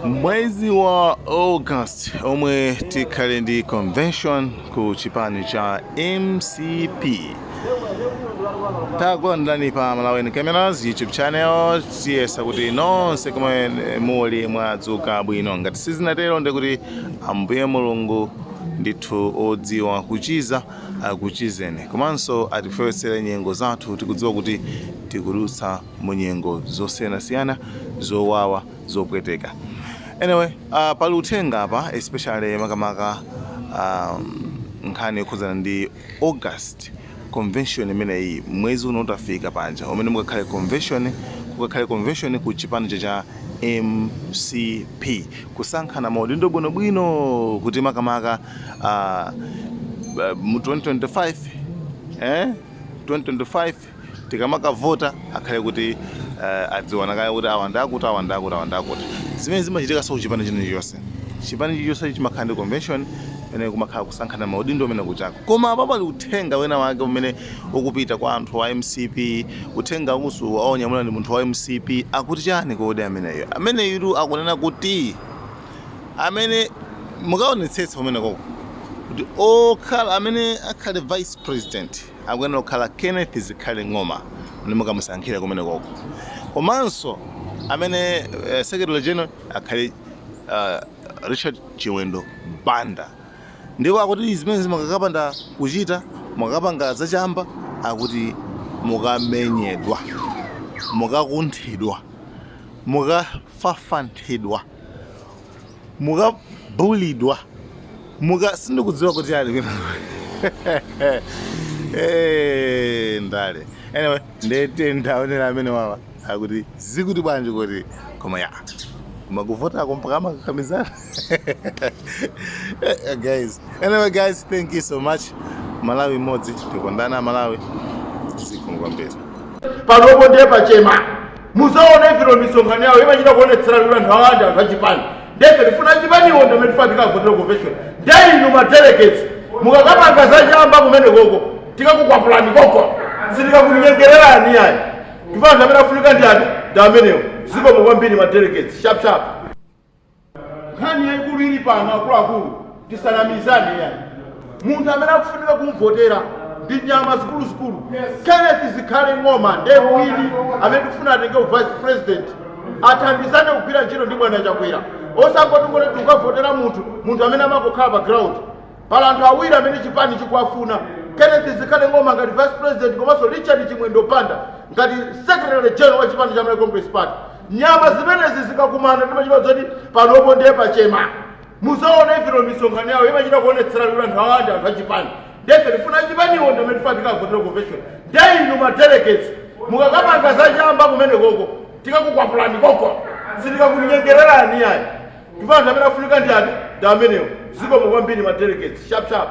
Mwezi wa August omwe tikhale ndi convention ku chipani cha MCP. Takulandirani pa Malawi Cameras YouTube channel. Tiyesa kuti nonse komwe muli mwadzuka bwino. Ngati sizinatero ndi kuti Ambuye Mulungu ndithu odziwa kuchiza akuchizeni. Komanso atifewetsere nyengo zathu tikudziwa kuti tikudutsa mu nyengo zosiyanasiyana, zowawa, zopweteka. Anyway, pali uthenga apa, especially makamaka nkhani yokhudzana ndi August convention imeneyi mwezi uno utafika panja umene mukakhale convention ku chipani cha MCP kusankhana maudindo bwinobwino kuti makamaka mu 2025 tikamaka vota akhale kuti adziwana kaya kuti awandakuti zimene zimachitika so chipani chilichonse chimakhala ndi convention pene kumakhala kusankhana maudindo amene kuchako. Koma apa pali uthenga wena wake umene ukupita kwa anthu wa MCP, uthenga usu aonyamula ndi munthu wa MCP akuti chani kodi ameneyo. Ameneyu akunena kuti amene mukaonetsetsa pamene koko kuti okhala amene akhale vice president akuyenera kukhala Kenneth Zikhale Ng'oma amene mukamusankhira kumene koko. Komanso amene secretary general akhale Richard Chiwendo Banda. Ndipo akuti zimene mukakapanda kuchita mukapanga zachamba akuti mukamenyedwa, mukakunthidwa, mukafafanthidwa, mukabulidwa, sindikudziwa kuti ali ndale. Anyway, ndete ndaonera amene wawa akuti zikuti bwanji kuti koma ya maguvota mpaka makakamizana. Guys, anyway guys, thank you so much. Malawi modzi tikondana Malawi zikungwambira panopo ndiye pachema muzaona ifiro misonkhano yawo imachita kuonetsera kuti anthu awanda anthu achipani ndeke lifuna chipaniwo ndo metifika kuvotera convention ndiye inu ma delegates mukakapanga zachamba kumene koko tikakukwapulani koko sitikakunyengererani ayi ndipo anthu amene afunika ndi ati ndi amenewo ziko mukwambiri ma delegates sharp nkhani yaikulu ili pano akuluakulu tisanamizane yani munthu amene akufunika kumvotera ndi nyama zikuluzikulu Kenneth Zikhale Ng'oma ndiye mwini amene tikufuna atenge vice president athandizane kugwira ntchito ndi Bwana Chakwera osangoti ngoti tikavotera munthu amene amakokhala pa ground. Pala anthu awiri amene chipani chikuafuna Kenneth Zikhale Ng'oma ngati vice president komanso Richard Chiwendo Banda ngati secretary general wa chipani cha Malawi Congress Party. Nyama zimenezi zikakumana timachita zoti panopo ndiye pachema muzaona ifiro misonkhano yawo imachita kuonetsera kuti anthu awanda anthu achipani ndeke lifuna chipaniwo ndo metifika kuvotera convention ndiye inu ma delegates mukakapanga zachamba kumene koko tikakukwapulani koko sitikakunyengererani ayi ndipo anthu amene afunika ndi ati ndi amenewo ziko mukwambiri ma delegates sharp